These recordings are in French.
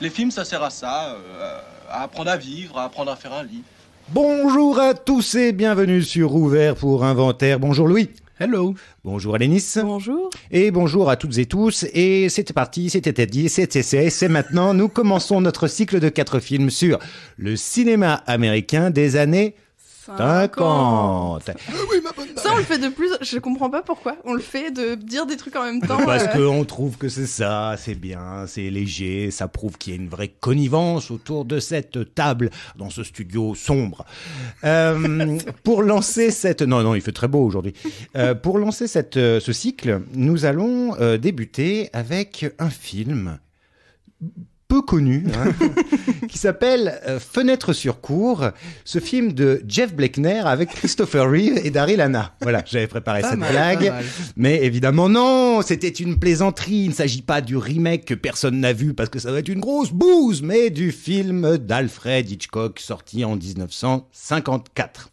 Les films, ça sert à ça, à apprendre à vivre, à apprendre à faire un lit. Bonjour à tous et bienvenue sur Ouvert pour Inventaire. Bonjour Louis. Hello. Bonjour Alénis. Bonjour. Et bonjour à toutes et tous. Et c'était parti, c'était dit, c'est maintenant. Nous commençons notre cycle de 4 films sur le cinéma américain des années 50. Ça, on le fait de plus. Je comprends pas pourquoi. On le fait de dire des trucs en même temps. Parce qu'on trouve que c'est ça, c'est bien, c'est léger, ça prouve qu'il y a une vraie connivence autour de cette table dans ce studio sombre. Pour lancer cette... Non, il fait très beau aujourd'hui. Pour lancer ce cycle, nous allons débuter avec un film peu connu, qui s'appelle Fenêtre sur cour, ce film de Jeff Bleckner avec Christopher Reeve et Daryl Hannah. Voilà, j'avais préparé cette blague, mais évidemment non, c'était une plaisanterie, il ne s'agit pas du remake que personne n'a vu parce que ça va être une grosse bouse, mais du film d'Alfred Hitchcock sorti en 1954.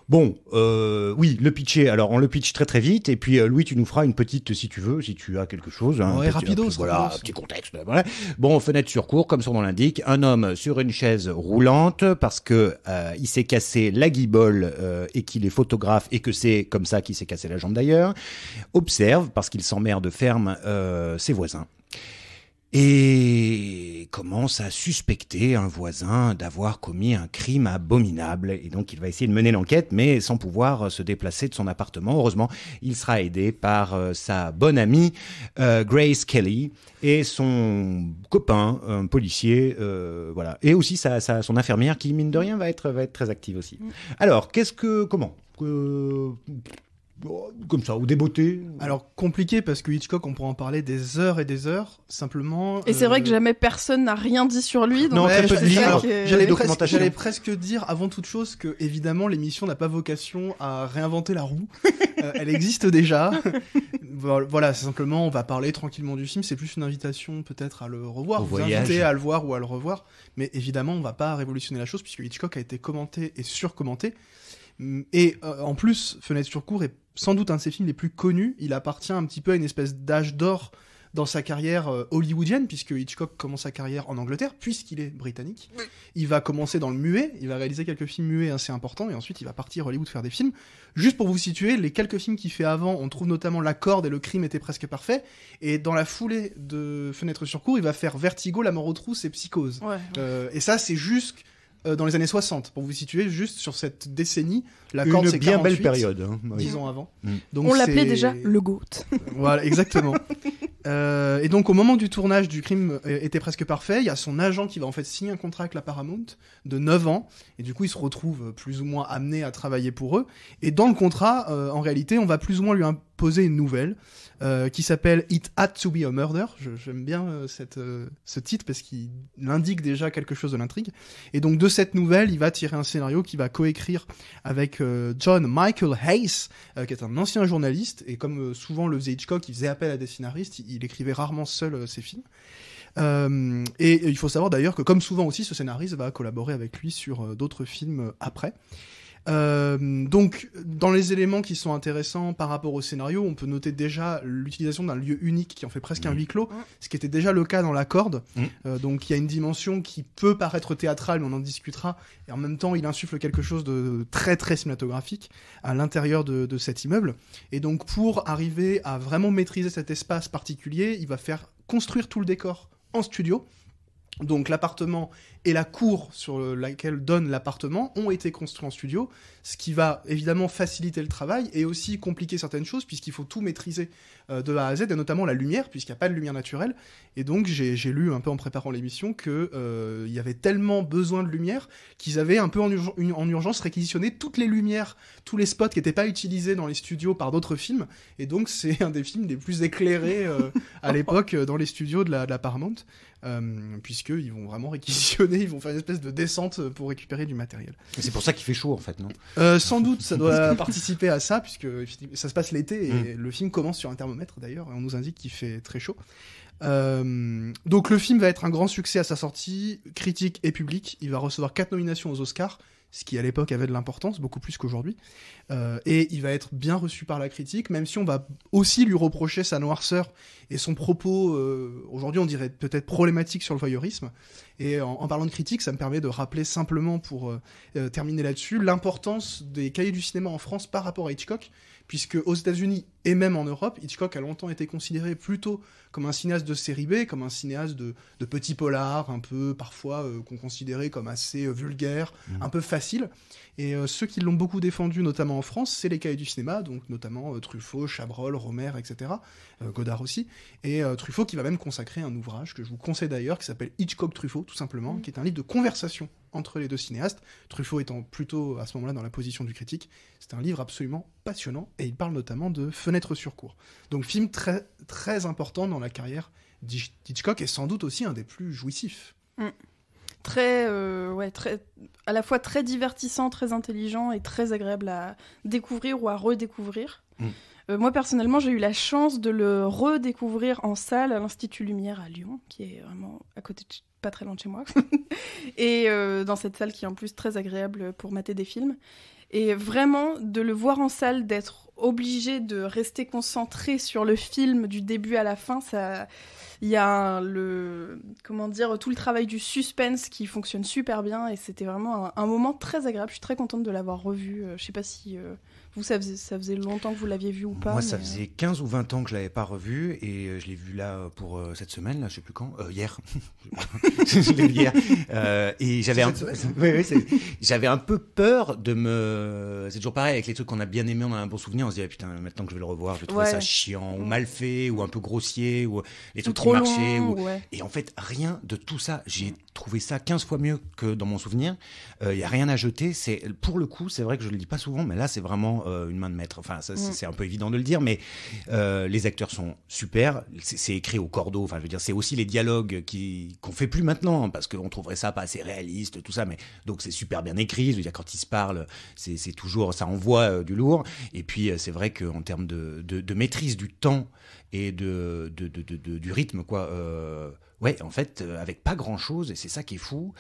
Bon, oui, le pitcher. Alors, on le pitch très très vite. Et puis, Louis, tu nous feras une petite, si tu veux, si tu as quelque chose. Ouais, rapidos. Voilà, petit contexte. Voilà. Bon, fenêtre sur cour, comme son nom l'indique. Un homme sur une chaise roulante parce que il s'est cassé la guibole et qu'il est photographe et que c'est comme ça qu'il s'est cassé la jambe d'ailleurs. Observe parce qu'il s'emmerde ferme ses voisins. Et commence à suspecter un voisin d'avoir commis un crime abominable. Et donc, il va essayer de mener l'enquête, mais sans pouvoir se déplacer de son appartement. Heureusement, il sera aidé par sa bonne amie, Grace Kelly, et son copain, un policier, voilà. Et aussi son infirmière qui, mine de rien, va être très active aussi. Alors, comment comme ça, ou des beautés. Alors, compliqué parce que Hitchcock, on pourrait en parler des heures et des heures, simplement... Et c'est vrai que jamais personne n'a rien dit sur lui. Donc non, très peu de livres. J'allais presque dire, avant toute chose, que évidemment, l'émission n'a pas vocation à réinventer la roue. Elle existe déjà. Voilà, c'est simplement, on va parler tranquillement du film. C'est plus une invitation, peut-être, à le revoir. Vous inviter à le voir ou à le revoir. Mais évidemment, on va pas révolutionner la chose, puisque Hitchcock a été commenté et surcommenté. Et en plus, Fenêtre sur cour est sans doute un de ses films les plus connus. Il appartient un petit peu à une espèce d'âge d'or dans sa carrière hollywoodienne, puisque Hitchcock commence sa carrière en Angleterre, puisqu'il est britannique. Il va commencer dans le muet, il va réaliser quelques films muets assez importants, et ensuite il va partir à Hollywood faire des films. Juste pour vous situer, les quelques films qu'il fait avant, on trouve notamment La Corde et Le Crime était presque parfait, et dans la foulée de Fenêtre sur cour, il va faire Vertigo, La mort aux trousses et Psychose. Ouais. Et ça, c'est juste... dans les années 60, pour vous situer juste sur cette décennie, La Corde c'est 48, bien belle période, 10 ans avant. Donc on l'appelait déjà le GOAT. Voilà, exactement. Et donc au moment du tournage du Crime était presque parfait, il y a son agent qui va en fait signer un contrat avec la Paramount de 9 ans, et du coup il se retrouve plus ou moins amené à travailler pour eux, et dans le contrat, en réalité, on va plus ou moins lui imposer une nouvelle, qui s'appelle It Had to Be a Murder. J'aime bien ce titre parce qu'il indique déjà quelque chose de l'intrigue. Et donc de cette nouvelle, il va tirer un scénario qu'il va coécrire avec John Michael Hayes, qui est un ancien journaliste, et comme souvent le faisait Hitchcock, il faisait appel à des scénaristes, il écrivait rarement seul ses films. Et il faut savoir d'ailleurs que comme souvent aussi, ce scénariste va collaborer avec lui sur d'autres films après. Donc, dans les éléments qui sont intéressants par rapport au scénario, on peut noter déjà l'utilisation d'un lieu unique qui en fait presque un huis clos, ce qui était déjà le cas dans La Corde. Donc, il y a une dimension qui peut paraître théâtrale, mais on en discutera. Et en même temps, il insuffle quelque chose de très très cinématographique à l'intérieur de cet immeuble. Et donc, pour arriver à vraiment maîtriser cet espace particulier, il va faire construire tout le décor en studio. Donc l'appartement et la cour sur laquelle donne l'appartement ont été construits en studio, ce qui va évidemment faciliter le travail et aussi compliquer certaines choses puisqu'il faut tout maîtriser de A à Z, et notamment la lumière, puisqu'il n'y a pas de lumière naturelle. Et donc j'ai lu un peu en préparant l'émission que il y avait tellement besoin de lumière qu'ils avaient un peu en urgence réquisitionné toutes les lumières, tous les spots qui n'étaient pas utilisés dans les studios par d'autres films. Et donc c'est un des films les plus éclairés à l'époque dans les studios de la Paramount. Puisqu'ils vont vraiment réquisitionner, ils vont faire une espèce de descente pour récupérer du matériel. Et c'est pour ça qu'il fait chaud en fait, non? Sans doute, ça doit participer à ça, puisque ça se passe l'été et le film commence sur un thermomètre d'ailleurs, et on nous indique qu'il fait très chaud. Donc le film va être un grand succès à sa sortie, critique et public. Il va recevoir 4 nominations aux Oscars, ce qui à l'époque avait de l'importance, beaucoup plus qu'aujourd'hui. Et il va être bien reçu par la critique, même si on va aussi lui reprocher sa noirceur et son propos, aujourd'hui on dirait peut-être problématique sur le voyeurisme. Et en parlant de critique, ça me permet de rappeler simplement, pour terminer là-dessus, l'importance des cahiers du cinéma en France par rapport à Hitchcock, puisque aux États-Unis et même en Europe, Hitchcock a longtemps été considéré plutôt comme un cinéaste de série B, comme un cinéaste de petits polars, un peu parfois qu'on considérait comme assez vulgaire, un peu facile. Et ceux qui l'ont beaucoup défendu, notamment en France, c'est les cahiers du cinéma, donc notamment Truffaut, Chabrol, Romer, etc. Godard aussi. Et Truffaut qui va même consacrer un ouvrage que je vous conseille d'ailleurs, qui s'appelle Hitchcock-Truffaut, tout simplement, qui est un livre de conversation entre les deux cinéastes, Truffaut étant plutôt à ce moment-là dans la position du critique. C'est un livre absolument passionnant, et il parle notamment de Fenêtre sur cour. Donc film très, très important dans la carrière d'Hitchcock, et sans doute aussi un des plus jouissifs. Très, à la fois très divertissant, très intelligent et très agréable à découvrir ou à redécouvrir. Moi, personnellement, j'ai eu la chance de le redécouvrir en salle à l'Institut Lumière à Lyon, qui est vraiment à côté de pas très loin de chez moi. Et dans cette salle qui est en plus très agréable pour mater des films. Et vraiment, de le voir en salle, d'être obligé de rester concentré sur le film du début à la fin, ça... Il y a tout le travail du suspense qui fonctionne super bien, et c'était vraiment un moment très agréable. Je suis très contente de l'avoir revu. Je sais pas si vous, ça faisait longtemps que vous l'aviez vu ou pas. Moi, ça faisait 15 ou 20 ans que je l'avais pas revu, et je l'ai vu là pour cette semaine, là, je sais plus quand, hier. Je l'ai vu hier. Et j'avais j'avais un peu peur de me... C'est toujours pareil avec les trucs qu'on a bien aimés, on a un bon souvenir, on se dit, putain, maintenant que je vais le revoir, je vais trouver ça chiant, ou mal fait, ou un peu grossier, ou les trucs qui marchaient. Et en fait, rien de tout ça. J'ai trouvé ça 15 fois mieux que dans mon souvenir. Il y a rien à jeter. Pour le coup, c'est vrai que je le dis pas souvent, mais là, c'est vraiment une main de maître. Enfin, ça, c'est un peu évident de le dire, mais les acteurs sont super. C'est écrit au cordeau. Enfin, je veux dire, c'est aussi les dialogues qu'on fait plus maintenant, hein, parce qu'on trouverait ça pas assez réaliste, tout ça. Mais donc, c'est super bien écrit. Je veux dire, quand ils se parlent, c'est toujours, ça envoie du lourd. Et puis, c'est vrai qu'en termes de maîtrise du temps et du rythme, quoi. Ouais, en fait, avec pas grand-chose, et c'est ça qui est fou,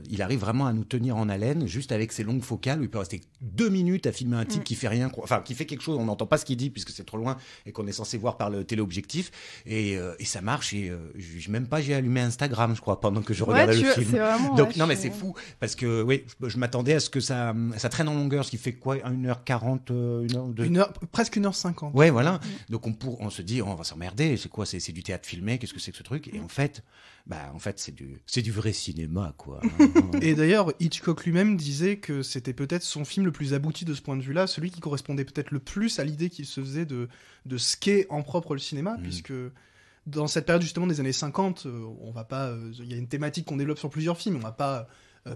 il arrive vraiment à nous tenir en haleine, juste avec ses longues focales, où il peut rester 2 minutes à filmer un type qui fait rien, enfin, qui fait quelque chose, on n'entend pas ce qu'il dit, puisque c'est trop loin, et qu'on est censé voir par le téléobjectif, et ça marche, et même pas, j'ai allumé Instagram, je crois, pendant que je regardais le film. Donc, non, mais c'est fou, parce que, oui, je m'attendais à ce que ça traîne en longueur, ce qui fait quoi, 1h40, 1h2 presque 1h50. Ouais, voilà. Donc, on se dit, on va s'emmerder, c'est quoi, c'est du théâtre filmé, qu'est-ce que c'est que ce truc? Et en fait, c'est du vrai cinéma, quoi. Et d'ailleurs, Hitchcock lui-même disait que c'était peut-être son film le plus abouti de ce point de vue-là, celui qui correspondait peut-être le plus à l'idée qu'il se faisait de ce qu'est en propre le cinéma, puisque dans cette période justement des années 50, on va pas, il y a une thématique qu'on développe sur plusieurs films, on va pas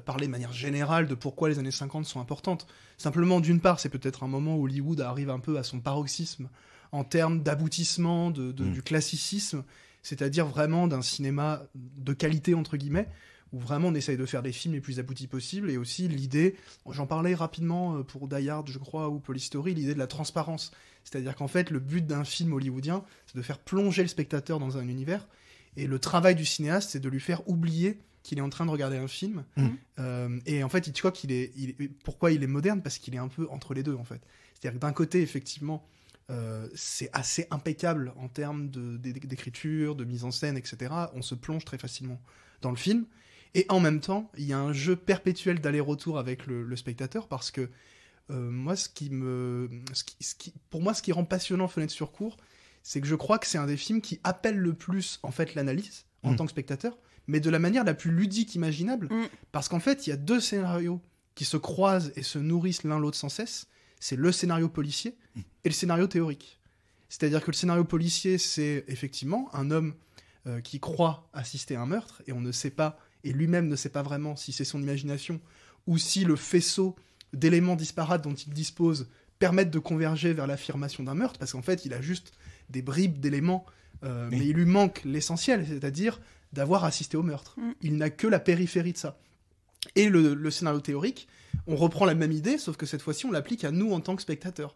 parler de manière générale de pourquoi les années 50 sont importantes. Simplement, d'une part, c'est peut-être un moment où Hollywood arrive un peu à son paroxysme en termes d'aboutissement du classicisme, c'est-à-dire vraiment d'un cinéma de qualité, entre guillemets, où vraiment on essaye de faire les films les plus aboutis possibles, et aussi l'idée, j'en parlais rapidement pour Die Hard, je crois, ou Police Story, l'idée de la transparence. C'est-à-dire qu'en fait, le but d'un film hollywoodien, c'est de faire plonger le spectateur dans un univers, et le travail du cinéaste, c'est de lui faire oublier qu'il est en train de regarder un film. Et en fait, Hitchcock, pourquoi il est moderne? Parce qu'il est un peu entre les deux, en fait. C'est-à-dire que d'un côté, effectivement, c'est assez impeccable en termes d'écriture, de mise en scène, etc. On se plonge très facilement dans le film. Et en même temps, il y a un jeu perpétuel d'aller-retour avec le spectateur, parce que moi, pour moi, ce qui rend passionnant Fenêtre sur cour, c'est que je crois que c'est un des films qui appelle le plus en fait l'analyse en tant que spectateur, mais de la manière la plus ludique imaginable, parce qu'en fait, il y a 2 scénarios qui se croisent et se nourrissent l'un l'autre sans cesse. C'est le scénario policier et le scénario théorique. C'est-à-dire que le scénario policier, c'est effectivement un homme qui croit assister à un meurtre, et on ne sait pas, et lui-même ne sait pas vraiment si c'est son imagination ou si le faisceau d'éléments disparates dont il dispose permettent de converger vers l'affirmation d'un meurtre, parce qu'en fait, il a juste des bribes d'éléments, mais il lui manque l'essentiel, c'est-à-dire d'avoir assisté au meurtre. Il n'a que la périphérie de ça. Et le scénario théorique, on reprend la même idée, sauf que cette fois-ci, on l'applique à nous en tant que spectateurs.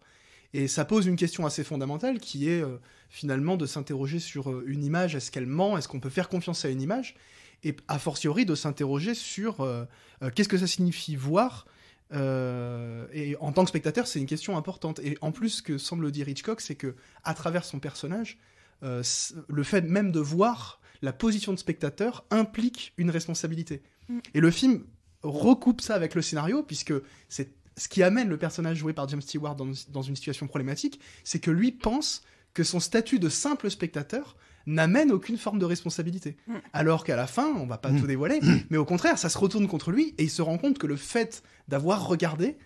Et ça pose une question assez fondamentale, qui est finalement de s'interroger sur une image. Est-ce qu'elle ment? Est-ce qu'on peut faire confiance à une image? Et a fortiori de s'interroger sur qu'est-ce que ça signifie voir Et en tant que spectateur, c'est une question importante. Et en plus, ce que semble dire Hitchcock, c'est que à travers son personnage, le fait même de voir la position de spectateur implique une responsabilité. Et le film recoupe ça avec le scénario, puisque c'est ce qui amène le personnage joué par James Stewart dans une situation problématique, c'est que lui pense que son statut de simple spectateur n'amène aucune forme de responsabilité. Alors qu'à la fin, on va pas tout dévoiler, mais au contraire, ça se retourne contre lui et il se rend compte que le fait d'avoir regardé,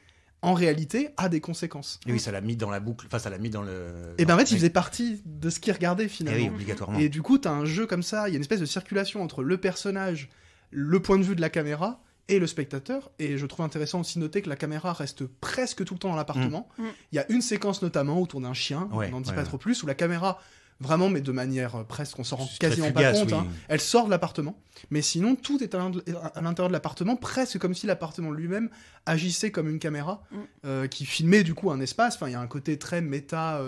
en réalité, a des conséquences. Et oui, ça l'a mis dans la boucle, enfin ça l'a mis dans le... Et ben en fait, il faisait partie de ce qu'il regardait finalement. Et oui, obligatoirement. Et du coup, t'as un jeu comme ça, il y a une espèce de circulation entre le personnage, le point de vue de la caméra et le spectateur. Et je trouve intéressant aussi de noter que la caméra reste presque tout le temps dans l'appartement. Il y a une séquence notamment autour d'un chien, on n'en dit pas trop plus, où la caméra... Vraiment, mais de manière presque, on s'en rend quasiment pas compte. Hein. Elle sort de l'appartement, mais sinon tout est à l'intérieur de l'appartement, presque comme si l'appartement lui-même agissait comme une caméra qui filmait du coup un espace. Enfin, il y a un côté très méta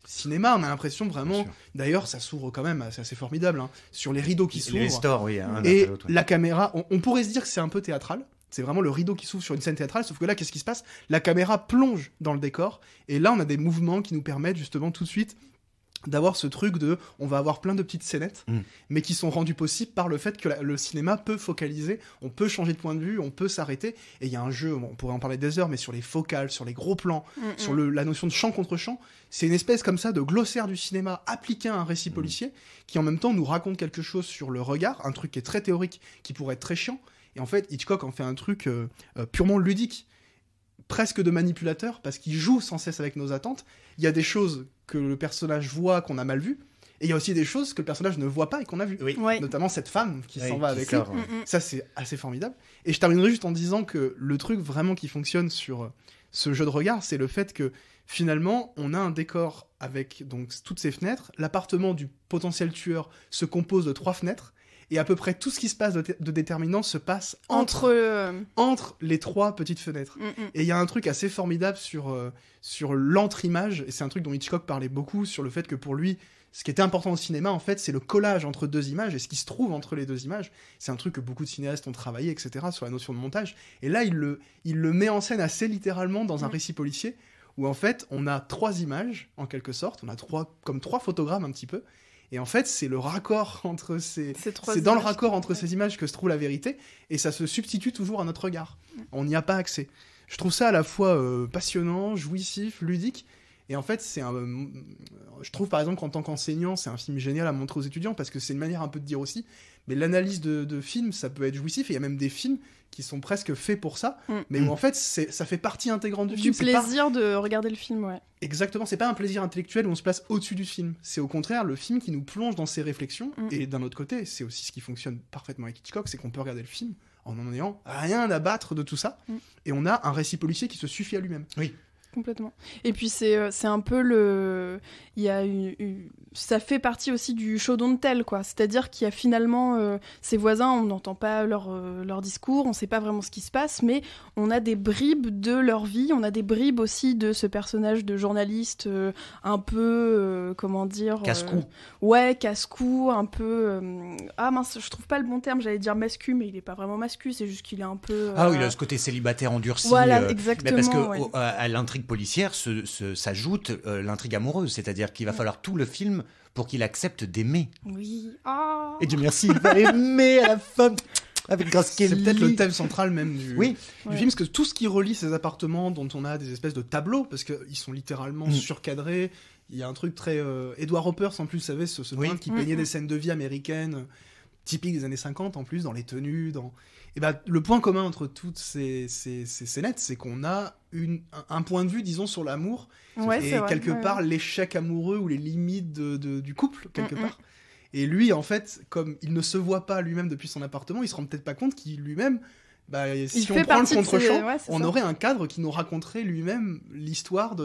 cinéma. On a l'impression vraiment. D'ailleurs, ça s'ouvre quand même, c'est assez formidable. Hein, sur les rideaux qui s'ouvrent. Les stores, oui. Et la caméra, on pourrait se dire que c'est un peu théâtral. C'est vraiment le rideau qui s'ouvre sur une scène théâtrale, sauf que là, qu'est-ce qui se passe? La caméra plonge dans le décor, et là, on a des mouvements qui nous permettent justement tout de suite d'avoir ce truc de on va avoir plein de petites scénettes mais qui sont rendues possibles par le fait que le cinéma peut focaliser, on peut changer de point de vue, on peut s'arrêter, et il y a un jeu, on pourrait en parler des heures, mais sur les focales, sur les gros plans, sur la notion de champ contre champ, c'est une espèce comme ça de glossaire du cinéma appliqué à un récit policier qui en même temps nous raconte quelque chose sur le regard, un truc qui est très théorique, qui pourrait être très chiant, et en fait Hitchcock en fait un truc purement ludique, presque de manipulateur, parce qu'il joue sans cesse avec nos attentes. Il y a des choses que le personnage voit qu'on a mal vues, et il y a aussi des choses que le personnage ne voit pas et qu'on a vues. Notamment cette femme qui s'en va avec lui. Ça, c'est assez formidable. Et je terminerai juste en disant que le truc vraiment qui fonctionne sur ce jeu de regard, c'est le fait que finalement, on a un décor avec donc toutes ces fenêtres. L'appartement du potentiel tueur se compose de 3 fenêtres. Et à peu près tout ce qui se passe de déterminant se passe entre les 3 petites fenêtres. Et il y a un truc assez formidable sur l'entre-image, et c'est un truc dont Hitchcock parlait beaucoup, sur le fait que pour lui, ce qui était important au cinéma, en fait, c'est le collage entre 2 images, et ce qui se trouve entre les 2 images. C'est un truc que beaucoup de cinéastes ont travaillé, etc., sur la notion de montage. Et là, il le met en scène assez littéralement dans un récit policier, où en fait, on a 3 images, en quelque sorte, on a 3 photogrammes un petit peu. Et en fait, c'est le raccord entre c'est dans le raccord entre ces images que se trouve la vérité, et ça se substitue toujours à notre regard. On n'y a pas accès. Je trouve ça à la fois passionnant, jouissif, ludique, et en fait, je trouve par exemple qu'en tant qu'enseignant, c'est un film génial à montrer aux étudiants, parce que c'est une manière un peu de dire aussi, mais l'analyse de films, ça peut être jouissif, et il y a même des films qui sont presque faits pour ça, mais où en fait, ça fait partie intégrante du film. Du plaisir de regarder le film, ouais. Exactement, c'est pas un plaisir intellectuel où on se place au-dessus du film. C'est au contraire le film qui nous plonge dans ses réflexions, et d'un autre côté, c'est aussi ce qui fonctionne parfaitement avec Hitchcock, c'est qu'on peut regarder le film en ayant rien à battre de tout ça, et on a un récit policier qui se suffit à lui-même. Oui. Complètement. Et puis c'est un peu le... Il y a ça fait partie aussi du show don't tell, quoi. C'est-à-dire qu'il y a finalement ses voisins, on n'entend pas leur discours, on sait pas vraiment ce qui se passe, mais on a des bribes de leur vie, on a des bribes aussi de ce personnage de journaliste un peu, comment dire... Casse-cou. Ouais, casse-cou, un peu... Ah mince, je trouve pas le bon terme, j'allais dire mascu, mais il est pas vraiment mascu, c'est juste qu'il est un peu... Ah oui, il a ce côté célibataire endurci. Voilà, exactement. Mais parce que à l'intrigue policière s'ajoute l'intrigue amoureuse, c'est-à-dire qu'il va falloir tout le film pour qu'il accepte d'aimer. Oui. Oh. Et Dieu merci, il va aimer à la fin avec Grace Kelly. C'est peut-être le thème central même du film, parce que tout ce qui relie ces appartements dont on a des espèces de tableaux, parce qu'ils sont littéralement surcadrés, il y a un truc très... Edward Hopper, en plus, vous savez, ce peintre qui peignait des scènes de vie américaines, typiques des années 50 en plus, dans les tenues, Et ben, le point commun entre toutes ces scénettes, c'est qu'on a un point de vue, disons, sur l'amour, et quelque part l'échec amoureux ou les limites du couple, quelque part. Et lui, en fait, comme il ne se voit pas lui-même depuis son appartement, il se rend peut-être pas compte qu'il lui-même, si on prend le contre-champ, on aurait un cadre qui nous raconterait lui-même l'histoire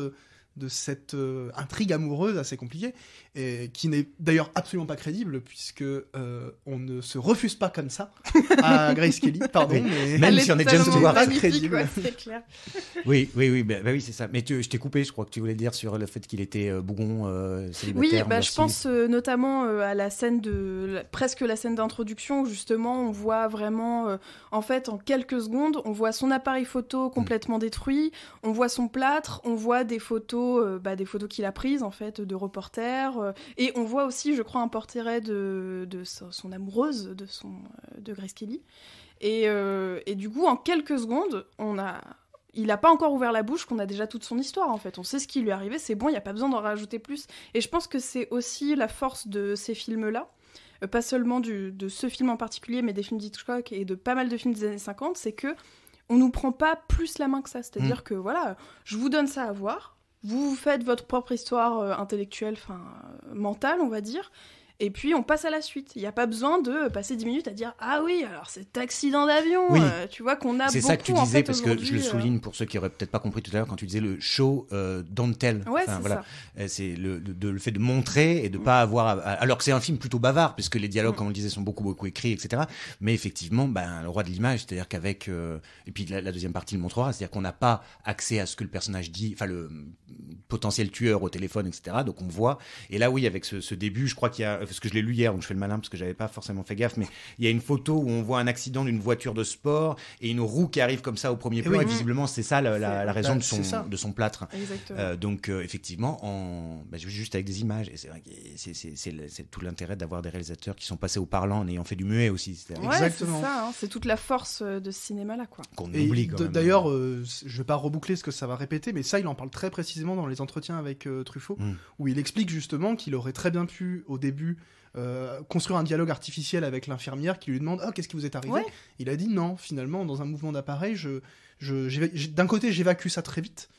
de cette intrigue amoureuse assez compliquée, et qui n'est d'ailleurs absolument pas crédible, puisque on ne se refuse pas comme ça à Grace Kelly, pardon, mais Même si on est James Stewart. pas crédible. Ouais, c'est clair. Oui, oui, c'est ça. Mais je t'ai coupé, je crois que tu voulais dire sur le fait qu'il était bougon, célibataire. Oui, je pense notamment à la scène presque la scène d'introduction où justement on voit vraiment, en fait, en quelques secondes, on voit son appareil photo complètement détruit, on voit son plâtre, on voit des photos qu'il a prises en fait de reporters, et on voit aussi, je crois, un portrait de son amoureuse, de Grace Kelly, et du coup, en quelques secondes, il n'a pas encore ouvert la bouche qu'on a déjà toute son histoire, en fait. On sait ce qui lui est arrivé, c'est bon, il n'y a pas besoin d'en rajouter plus. Et je pense que c'est aussi la force de ces films-là, pas seulement de ce film en particulier, mais des films d'Hitchcock et de pas mal de films des années 50, c'est que on nous prend pas plus la main que ça. C'est-à-dire que, voilà, je vous donne ça à voir, vous faites votre propre histoire intellectuelle, mentale, on va dire, et puis on passe à la suite. Il n'y a pas besoin de passer 10 minutes à dire « Ah oui, alors cet accident d'avion oui. Tu vois qu'on a beaucoup, c'est ça que tu disais, en fait, parce que je le souligne pour ceux qui n'auraient peut-être pas compris tout à l'heure, quand tu disais le show don't tell. Ouais, c'est voilà. ça. C'est le fait de montrer et de pas avoir... Alors que c'est un film plutôt bavard, puisque les dialogues, comme on le disait, sont beaucoup écrits, etc. Mais effectivement, le roi de l'image, c'est-à-dire qu'avec... et puis la deuxième partie le montrera, c'est-à-dire qu'on n'a pas accès à ce que le personnage dit, enfin le potentiel tueur au téléphone, etc. Donc on voit. Et là, oui, avec ce début, je crois qu'il y a... Parce que je l'ai lu hier, donc je fais le malin, parce que j'avais pas forcément fait gaffe, mais il y a une photo où on voit un accident d'une voiture de sport et une roue qui arrive comme ça au premier plan, et visiblement c'est ça la raison de son plâtre. Donc effectivement, juste avec des images, et c'est vrai que c'est tout l'intérêt d'avoir des réalisateurs qui sont passés au parlant en ayant fait du muet aussi. Exactement. C'est ça, c'est toute la force de ce cinéma-là, quoi. Qu'on oublie quand même. D'ailleurs, je vais pas reboucler ce que ça va répéter, mais ça, il en parle très précisément dans les entretiens avec Truffaut, où il explique justement qu'il aurait très bien pu, au début, construire un dialogue artificiel avec l'infirmière qui lui demande « Ah, qu'est-ce qui vous est arrivé ?» Il a dit non, finalement, dans un mouvement d'appareil, d'un côté, j'évacue ça très vite,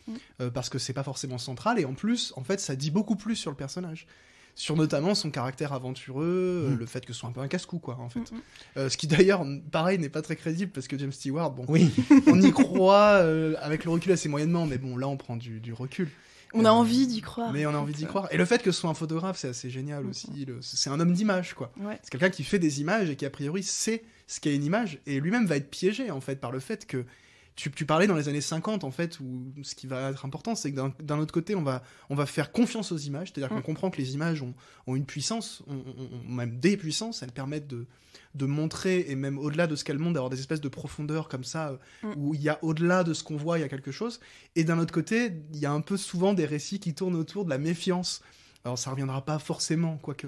parce que c'est pas forcément central, et en plus, en fait, ça dit beaucoup plus sur le personnage. Sur notamment son caractère aventureux, le fait que ce soit un peu un casse-cou, quoi, en fait. Ce qui, d'ailleurs, pareil, n'est pas très crédible, parce que James Stewart, on y croit, avec le recul assez moyennement, mais bon, là, on prend du recul. On a envie d'y croire. Mais on a envie d'y croire. Et le fait que ce soit un photographe, c'est assez génial aussi. C'est un homme d'image, quoi. Ouais. C'est quelqu'un qui fait des images et qui, a priori, sait ce qu'est une image. Et lui-même va être piégé, en fait, par le fait que... Tu parlais dans les années 50, en fait, où ce qui va être important, c'est que d'un autre côté, on va faire confiance aux images. C'est-à-dire qu'on comprend que les images ont une puissance, ont même des puissances. Elles permettent de montrer, et même au-delà de ce qu'elles montrent, d'avoir des espèces de profondeur comme ça, où il y a au-delà de ce qu'on voit, il y a quelque chose. Et d'un autre côté, il y a un peu souvent des récits qui tournent autour de la méfiance. Alors ça reviendra pas forcément, quoique,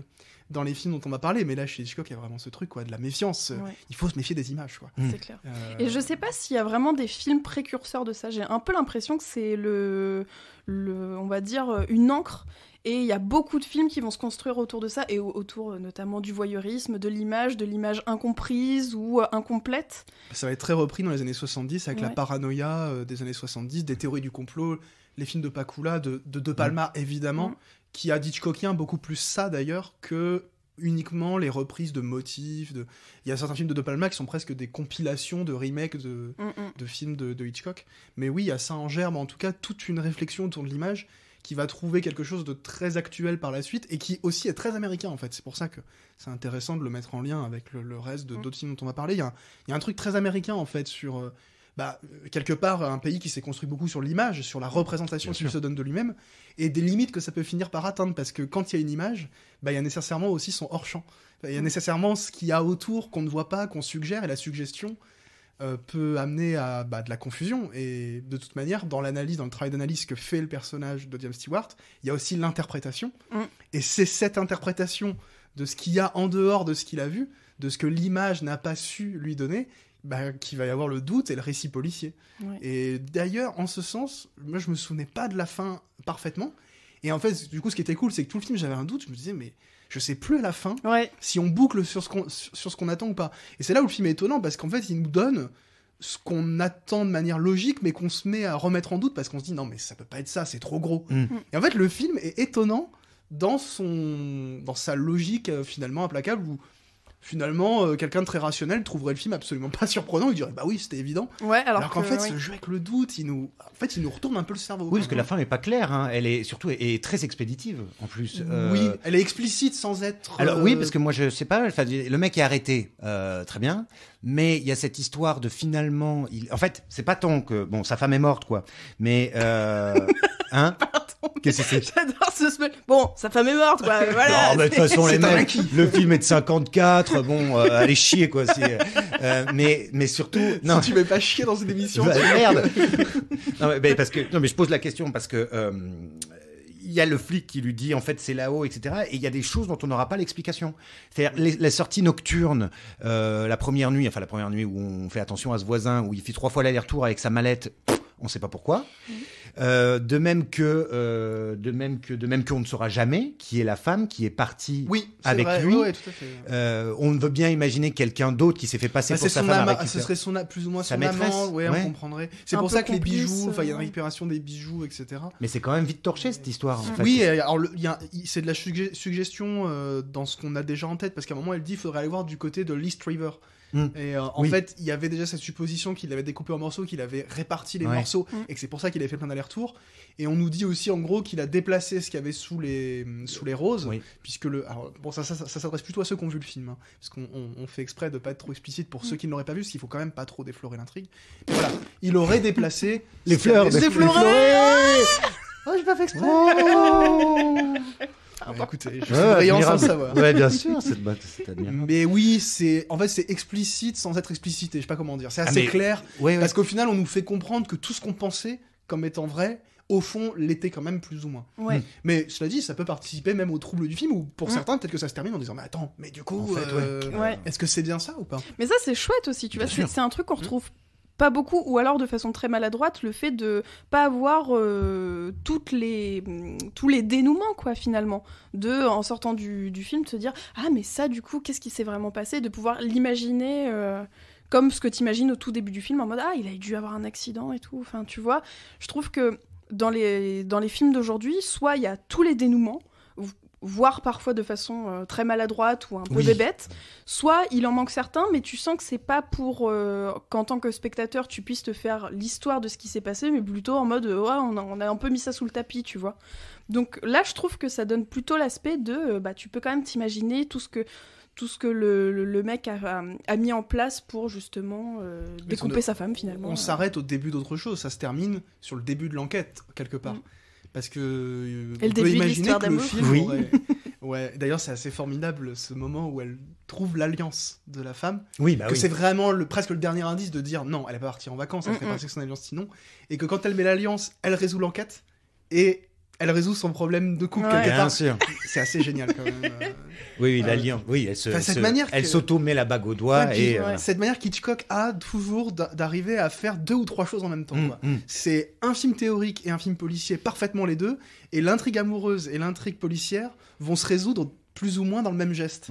dans les films dont on va parler, mais là chez Hitchcock il y a vraiment ce truc, quoi, de la méfiance. Il faut se méfier des images, quoi. C'est clair. Et je sais pas s'il y a vraiment des films précurseurs de ça. J'ai un peu l'impression que c'est on va dire, une encre. Et il y a beaucoup de films qui vont se construire autour de ça, et autour notamment du voyeurisme, de l'image incomprise ou incomplète. Ça va être très repris dans les années 70 avec la paranoïa des années 70, des théories du complot, les films de Pakula, de Palma évidemment, qui a d'Hitchcockien beaucoup plus ça d'ailleurs que uniquement les reprises de motifs. Il y a certains films de Palma qui sont presque des compilations de remakes de films de Hitchcock. Mais oui, il y a ça en germe, en tout cas toute une réflexion autour de l'image qui va trouver quelque chose de très actuel par la suite et qui aussi est très américain en fait. C'est pour ça que c'est intéressant de le mettre en lien avec le reste d'autres films dont on va parler. Il y a un truc très américain en fait sur... quelque part, un pays qui s'est construit beaucoup sur l'image, sur la représentation qu'il se donne de lui-même, et des limites que ça peut finir par atteindre, parce que quand il y a une image, il y a nécessairement aussi son hors-champ. Il y a nécessairement ce qu'il y a autour qu'on ne voit pas, qu'on suggère, et la suggestion peut amener à de la confusion. Et de toute manière, dans le travail d'analyse que fait le personnage de James Stewart, il y a aussi l'interprétation, et c'est cette interprétation de ce qu'il y a en dehors de ce qu'il a vu, de ce que l'image n'a pas su lui donner, qu'il va y avoir le doute et le récit policier. Et d'ailleurs, en ce sens, moi je me souvenais pas de la fin parfaitement, et en fait, du coup, ce qui était cool, c'est que tout le film, j'avais un doute, je me disais, mais je sais plus à la fin si on boucle sur ce qu'on attend ou pas. Et c'est là où le film est étonnant, parce qu'en fait, il nous donne ce qu'on attend de manière logique, mais qu'on se met à remettre en doute, parce qu'on se dit, non, mais ça peut pas être ça, c'est trop gros. Et en fait, le film est étonnant dans sa logique, finalement, implacable, où finalement, quelqu'un de très rationnel trouverait le film absolument pas surprenant. Il dirait bah oui, c'était évident. Ouais, Alors qu'en fait, oui. ce jeu avec le doute, il nous retourne un peu le cerveau. Oui, parce que la fin n'est pas claire. Hein. Elle est surtout est très expéditive en plus. Oui, elle est explicite sans être. Alors oui, parce que moi je sais pas. Enfin, le mec est arrêté, très bien. Mais il y a cette histoire de finalement. En fait, c'est pas tant que bon, sa femme est morte quoi. Mais hein. Qu'est-ce que c'est? J'adore ce spell. Bon, sa femme est morte, quoi. Voilà. Non, mais de toute façon, les c'est un mecs, le film est de 54. Bon, allez chier quoi. Mais surtout, non. Si tu veux pas chier dans une émission. Bah, merde. Non, mais parce que non, mais je pose la question parce que. Il y a le flic qui lui dit en fait c'est là-haut, etc. Et il y a des choses dont on n'aura pas l'explication. C'est-à-dire les sorties nocturnes, la première nuit où on fait attention à ce voisin, où il fait 3 fois l'aller-retour avec sa mallette, on ne sait pas pourquoi. De même qu'on ne saura jamais qui est la femme qui est partie avec vrai. lui. Ouais, tout à fait. On veut bien imaginer quelqu'un d'autre qui s'est fait passer pour sa femme. Ce serait plus ou moins sa son maîtresse. amant, ouais, on comprendrait. C'est Un pour peu ça que les complice, bijoux, il y a une récupération des bijoux, etc. Mais c'est quand même vite torché cette histoire. En fait. Oui, alors c'est de la suggestion dans ce qu'on a déjà en tête, parce qu'à un moment elle dit qu'il faudrait aller voir du côté de Lee Straver. Et en fait, il y avait déjà cette supposition qu'il avait découpé en morceaux, qu'il avait réparti les morceaux, et que c'est pour ça qu'il avait fait plein d'allers-retours. Et on nous dit aussi en gros qu'il a déplacé ce qu'il y avait sous les roses, puisque ça s'adresse plutôt à ceux qui ont vu le film, hein, parce qu'on fait exprès de pas être trop explicite pour ceux qui ne l'auraient pas vu, parce qu'il faut quand même pas trop déflorer l'intrigue. Mais voilà, il aurait déplacé les fleurs, Oh, j'ai pas fait exprès. Écoutez, je suis brillant sans le savoir. Ouais, bien sûr, c'est admirable. Mais oui, c'est explicite sans être explicité, je sais pas comment dire. C'est assez clair, parce qu'au final, on nous fait comprendre que tout ce qu'on pensait comme étant vrai, au fond, l'était quand même plus ou moins. Ouais. Mais cela dit, ça peut participer même au trouble du film, ou pour certains, peut-être que ça se termine en disant, mais attends, mais du coup, en fait, est-ce que c'est bien ça ou pas? Mais ça, c'est chouette aussi, tu vois, c'est un truc qu'on retrouve pas beaucoup, ou alors de façon très maladroite, le fait de pas avoir tous les dénouements, quoi, finalement. En sortant du film, de se dire « Ah, mais ça, du coup, qu'est-ce qui s'est vraiment passé ?» De pouvoir l'imaginer comme ce que t'imagines au tout début du film, en mode « Ah, il a dû avoir un accident et tout. » Enfin, tu vois, je trouve que dans les films d'aujourd'hui, soit il y a tous les dénouements, voire parfois de façon très maladroite ou un peu bébête, soit il en manque certains, mais tu sens que c'est pas pour qu'en tant que spectateur tu puisses te faire l'histoire de ce qui s'est passé, mais plutôt en mode on a un peu mis ça sous le tapis, tu vois. Donc là, je trouve que ça donne plutôt l'aspect de tu peux quand même t'imaginer tout ce que le mec a mis en place pour justement découper sa femme, finalement. On s'arrête au début d'autre chose, ça se termine sur le début de l'enquête, quelque part. Parce que on peut imaginer que le film aurait... Ouais, d'ailleurs c'est assez formidable ce moment où elle trouve l'alliance de la femme, c'est vraiment presque le dernier indice de dire non, elle est pas partie en vacances, elle ferait passer son alliance sinon, et que quand elle met l'alliance, elle résout l'enquête et elle résout son problème de couple quelque part. Sûr. C'est assez génial quand même. Oui, l'alliance. Oui, elle s'auto-met la bague au doigt cette manière qu'Hitchcock a toujours d'arriver à faire 2 ou 3 choses en même temps. C'est un film théorique et un film policier, parfaitement les deux, et l'intrigue amoureuse et l'intrigue policière vont se résoudre plus ou moins dans le même geste.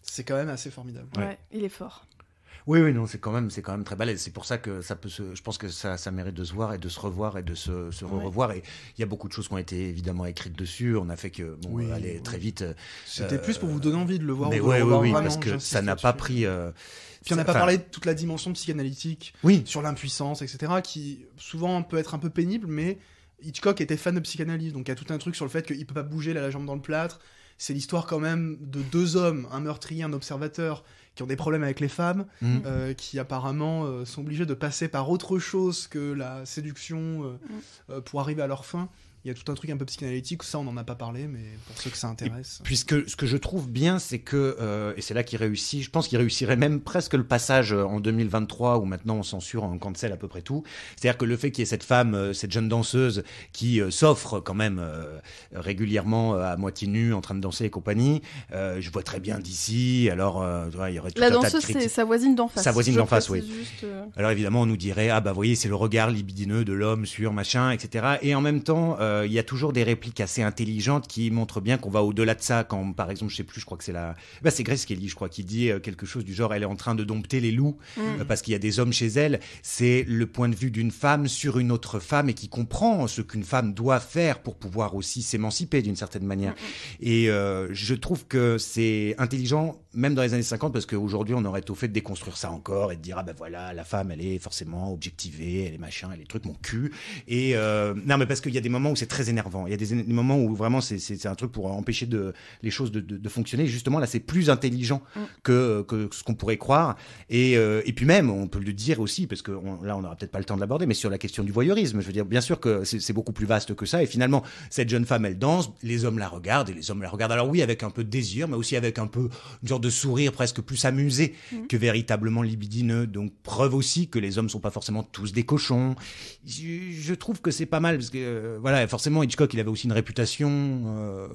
C'est quand même assez formidable. Ouais, il est fort. Oui, non, c'est quand même très balèze. C'est pour ça que je pense que ça mérite de se voir et de se revoir et de se revoir. Et il y a beaucoup de choses qui ont été évidemment écrites dessus. On a fait que, aller très vite. C'était plus pour vous donner envie de le voir. Mais ou de le revoir, vraiment, parce que ça n'a pas pris. Puis on n'a pas parlé de toute la dimension psychanalytique, sur l'impuissance, etc., qui souvent peut être un peu pénible, mais Hitchcock était fan de psychanalyse, donc il y a tout un truc sur le fait qu'il peut pas bouger, la jambe dans le plâtre. C'est l'histoire quand même de 2 hommes, un meurtrier, un observateur, qui ont des problèmes avec les femmes, qui apparemment sont obligés de passer par autre chose que la séduction pour arriver à leur fin. Il y a tout un truc un peu psychanalytique, ça on n'en a pas parlé, mais pour ceux que ça intéresse. Puisque ce que je trouve bien, c'est que, et c'est là qu'il réussit, je pense qu'il réussirait même presque le passage en 2023, où maintenant on censure, on cancel à peu près tout. C'est-à-dire que le fait qu'il y ait cette femme, cette jeune danseuse, qui s'offre quand même régulièrement à moitié nue, en train de danser et compagnie, je vois très bien d'ici, alors il y aurait tout un tas de critiques. La danseuse, c'est sa voisine d'en face. Sa voisine d'en face, oui. Juste, Alors évidemment, on nous dirait, vous voyez, c'est le regard libidineux de l'homme sur machin, etc. Et en même temps... il y a toujours des répliques assez intelligentes qui montrent bien qu'on va au-delà de ça. Quand, par exemple, je sais plus, je crois que c'est Grace Kelly, je crois, qui dit quelque chose du genre, elle est en train de dompter les loups parce qu'il y a des hommes chez elle. C'est le point de vue d'une femme sur une autre femme et qui comprend ce qu'une femme doit faire pour pouvoir aussi s'émanciper d'une certaine manière. Et je trouve que c'est intelligent, même dans les années 50, parce qu'aujourd'hui, on aurait tout fait de déconstruire ça encore et de dire, ah ben voilà, la femme, elle est forcément objectivée, elle est machin, elle est truc, mon cul. Et non, mais parce qu'il y a des moments où c'est très énervant. Il y a des moments où vraiment c'est un truc pour empêcher les choses de fonctionner. Et justement, là, c'est plus intelligent que ce qu'on pourrait croire. Et puis même, on peut le dire aussi, parce que là, on n'aura peut-être pas le temps de l'aborder, mais sur la question du voyeurisme, je veux dire, bien sûr que c'est beaucoup plus vaste que ça. Et finalement, cette jeune femme, elle danse, les hommes la regardent, et les hommes la regardent. Alors oui, avec un peu de désir, mais aussi avec un peu une sorte de sourire presque plus amusé que véritablement libidineux. Donc preuve aussi que les hommes sont pas forcément tous des cochons. Je trouve que c'est pas mal parce que voilà, forcément Hitchcock, il avait aussi une réputation.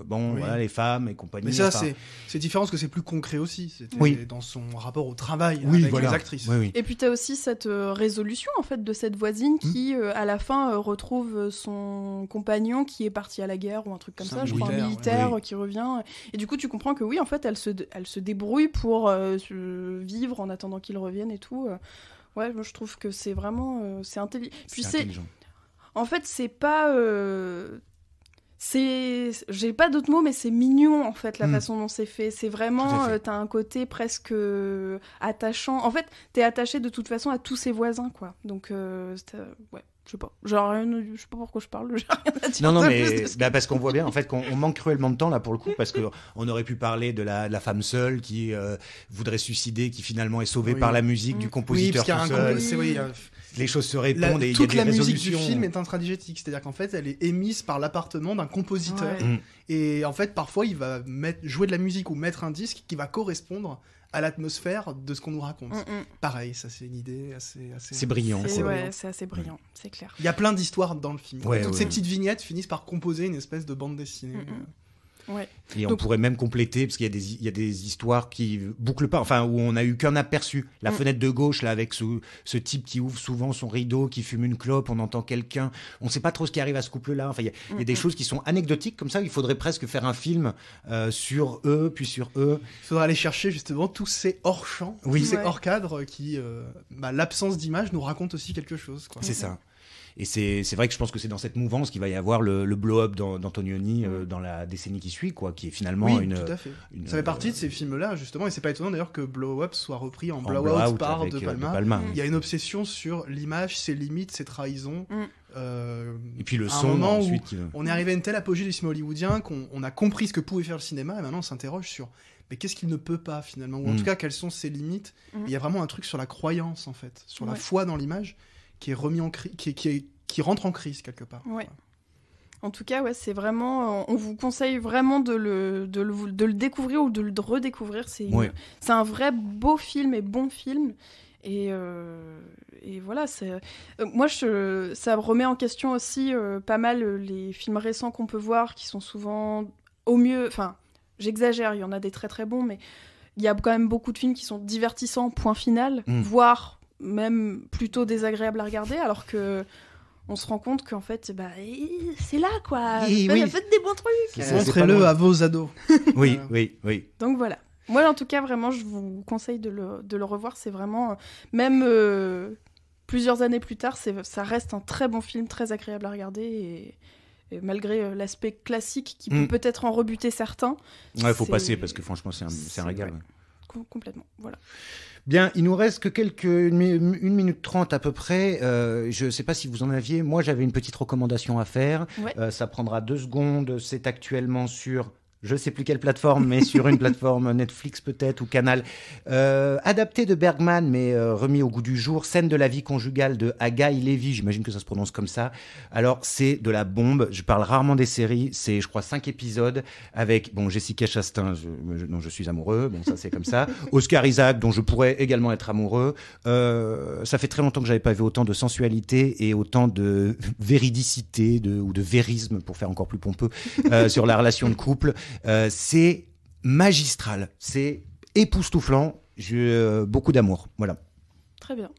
Voilà, les femmes et compagnie. Mais ça, c'est différent parce que c'est plus concret aussi. C'était dans son rapport au travail avec les actrices. Et puis t'as aussi cette résolution en fait de cette voisine qui à la fin retrouve son compagnon qui est parti à la guerre ou un truc comme ça, je crois, un militaire qui revient. Et du coup, tu comprends que oui, en fait, elle se débrouille pour vivre en attendant qu'il revienne et tout. Ouais, moi, je trouve que c'est vraiment c'est intelligent. Puis c'est intelligent. En fait, c'est pas j'ai pas d'autres mots, mais c'est mignon en fait la façon dont c'est fait. C'est vraiment t'as un côté presque attachant. En fait, t'es attaché de toute façon à tous ses voisins, quoi. Donc ouais. Je sais pas. Je sais pas pourquoi je parle. J'ai rien à dire. Non, mais parce qu'on voit bien en fait qu'on manque cruellement de temps là pour le coup, parce que on aurait pu parler de la femme seule qui voudrait suicider, qui finalement est sauvée par la musique du compositeur tout seul. Les choses se répondent et il y a des résolutions. Toute la musique du film est intradigétique, c'est-à-dire qu'en fait, elle est émise par l'appartement d'un compositeur. Et en fait, parfois, il va jouer de la musique ou mettre un disque qui va correspondre à l'atmosphère de ce qu'on nous raconte. Pareil, ça c'est une idée assez... C'est brillant. C'est assez brillant, c'est clair. Il y a plein d'histoires dans le film. Toutes ces petites vignettes finissent par composer une espèce de bande dessinée. Ouais. Et on pourrait même compléter, parce qu'il y a des histoires qui bouclent pas, enfin, où on n'a eu qu'un aperçu. La fenêtre de gauche, là, avec ce type qui ouvre souvent son rideau, qui fume une clope, on entend quelqu'un. On ne sait pas trop ce qui arrive à ce couple-là. Enfin, il y a des choses qui sont anecdotiques, comme ça, il faudrait presque faire un film sur eux, puis sur eux. Il faudra aller chercher, justement, tous ces hors-champs, tous ces hors-cadres qui, l'absence d'image nous raconte aussi quelque chose, quoi. C'est ça. Et c'est vrai que je pense que c'est dans cette mouvance qu'il va y avoir le blow-up d'Antonioni dans la décennie qui suit, quoi, qui est finalement tout à fait. Ça fait partie de ces films-là, justement, et c'est pas étonnant d'ailleurs que Blow-up soit repris en Blowout par De Palma. Il y a une obsession sur l'image, ses limites, ses trahisons. Et puis le son, ensuite. On est arrivé à une telle apogée du cinéma hollywoodien qu'on a compris ce que pouvait faire le cinéma, et maintenant on s'interroge sur mais qu'est-ce qu'il ne peut pas finalement, ou en tout cas quelles sont ses limites. Il y a vraiment un truc sur la croyance, en fait, sur la foi dans l'image, qui est remis en qui rentre en crise quelque part. Ouais. En tout cas, c'est vraiment. On vous conseille vraiment de le découvrir ou de le redécouvrir. C'est un vrai beau film et bon film. Et voilà, moi, ça remet en question aussi pas mal les films récents qu'on peut voir, qui sont souvent au mieux. Enfin, j'exagère, il y en a des très très bons, mais il y a quand même beaucoup de films qui sont divertissants, point final, voire même plutôt désagréable à regarder, alors que on se rend compte qu'en fait c'est là, quoi. Faites des bons trucs, montrez-le à vos ados. oui. Donc voilà, moi en tout cas vraiment je vous conseille de le revoir. C'est vraiment même plusieurs années plus tard, ça reste un très bon film, très agréable à regarder, et malgré l'aspect classique qui peut peut-être en rebuter certains. Ouais, faut passer parce que franchement c'est un régal. Complètement, voilà. Bien, il nous reste que 1 minute 30 à peu près. Je ne sais pas si vous en aviez. Moi, j'avais une petite recommandation à faire. Ça prendra 2 secondes. C'est actuellement sur... je ne sais plus quelle plateforme, mais sur une plateforme Netflix peut-être ou Canal, adapté de Bergman, mais remis au goût du jour, Scène de la vie conjugale de Haggai Levy, j'imagine que ça se prononce comme ça. Alors, c'est de la bombe, je parle rarement des séries, c'est je crois 5 épisodes, avec Jessica Chastain, dont je suis amoureux, ça c'est comme ça, Oscar Isaac, dont je pourrais également être amoureux. Ça fait très longtemps que j'avais pas vu autant de sensualité et autant de véridicité, ou de vérisme, pour faire encore plus pompeux, sur la relation de couple. C'est magistral, c'est époustouflant, j'ai beaucoup d'amour, voilà. Très bien.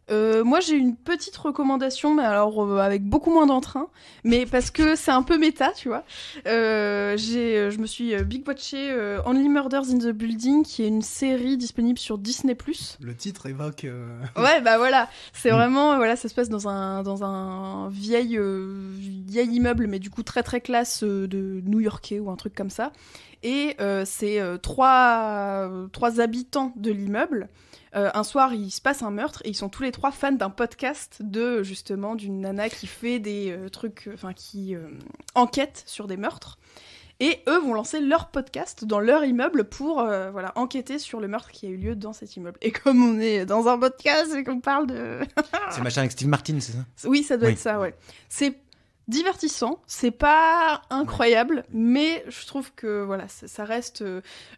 Moi, j'ai une petite recommandation, mais alors avec beaucoup moins d'entrain, mais parce que c'est un peu méta, tu vois. Je me suis big-watché Only Murders in the Building, qui est une série disponible sur Disney+. Le titre évoque... Ouais, bah voilà, c'est vraiment, voilà, ça se passe dans un vieil immeuble, mais du coup très très classe de New-Yorkais ou un truc comme ça. Et c'est trois habitants de l'immeuble. Un soir, il se passe un meurtre et ils sont tous les trois fans d'un podcast justement d'une nana qui fait des trucs, enfin qui enquête sur des meurtres. Et eux vont lancer leur podcast dans leur immeuble pour enquêter sur le meurtre qui a eu lieu dans cet immeuble. Et comme on est dans un podcast et qu'on parle de... C'est machin avec Steve Martin, c'est ça? Oui, ça doit être ça, ouais. C'est divertissant, c'est pas incroyable, mais je trouve que voilà, ça reste...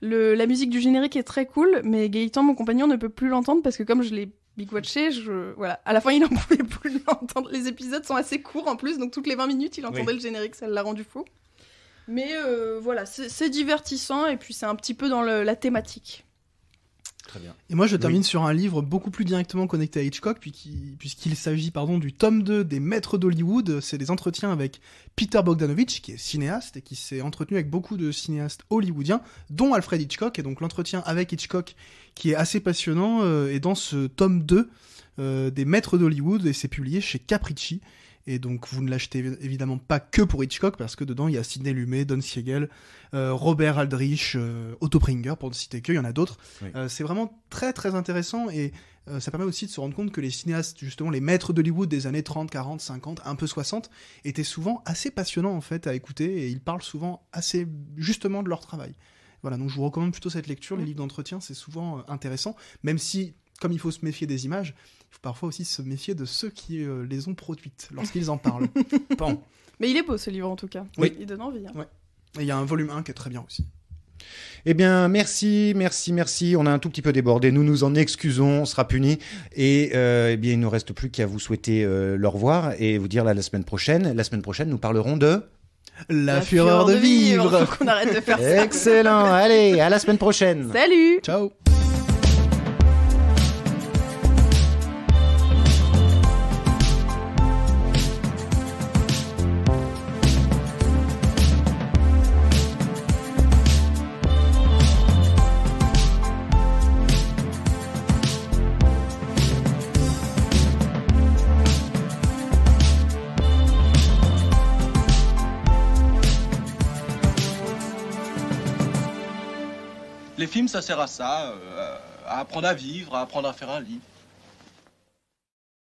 la musique du générique est très cool, mais Gaëtan, mon compagnon, ne peut plus l'entendre parce que comme je l'ai big-watché, voilà. À la fin, il n'en pouvait plus l'entendre. Les épisodes sont assez courts en plus, donc toutes les 20 minutes, il entendait le générique, ça l'a rendu fou. Mais voilà, c'est divertissant et puis c'est un petit peu dans la thématique. Très bien. Et moi, je termine sur un livre beaucoup plus directement connecté à Hitchcock, puisqu'il s'agit du tome 2 des Maîtres d'Hollywood. C'est des entretiens avec Peter Bogdanovich, qui est cinéaste et qui s'est entretenu avec beaucoup de cinéastes hollywoodiens, dont Alfred Hitchcock. Et donc l'entretien avec Hitchcock, qui est assez passionnant, est dans ce tome 2 des Maîtres d'Hollywood, et c'est publié chez Capricci. Et donc vous ne l'achetez évidemment pas que pour Hitchcock, parce que dedans il y a Sidney Lumet, Don Siegel, Robert Aldrich, Otto Preminger, pour ne citer que, il y en a d'autres. Oui. C'est vraiment très très intéressant, et ça permet aussi de se rendre compte que les cinéastes, justement les maîtres d'Hollywood des années 30, 40, 50, un peu 60, étaient souvent assez passionnants en fait à écouter, et ils parlent souvent assez justement de leur travail. Voilà, donc je vous recommande plutôt cette lecture, les livres d'entretien, c'est souvent intéressant, même si, comme il faut se méfier des images, il faut parfois aussi se méfier de ceux qui les ont produites lorsqu'ils en parlent. Bon. Mais il est beau ce livre en tout cas. Oui. Il donne envie. Hein. Ouais. Et il y a un volume 1 qui est très bien aussi. Eh bien, merci. On a un tout petit peu débordé. Nous nous en excusons. On sera punis. Et eh bien, il ne nous reste plus qu'à vous souhaiter le revoir et vous dire la semaine prochaine. La semaine prochaine, nous parlerons de... La fureur de vivre. Faut qu'on arrête de faire ça. Excellent. Allez, à la semaine prochaine. Salut. Ciao. Les films, ça sert à ça, à apprendre à vivre, à apprendre à faire un lit.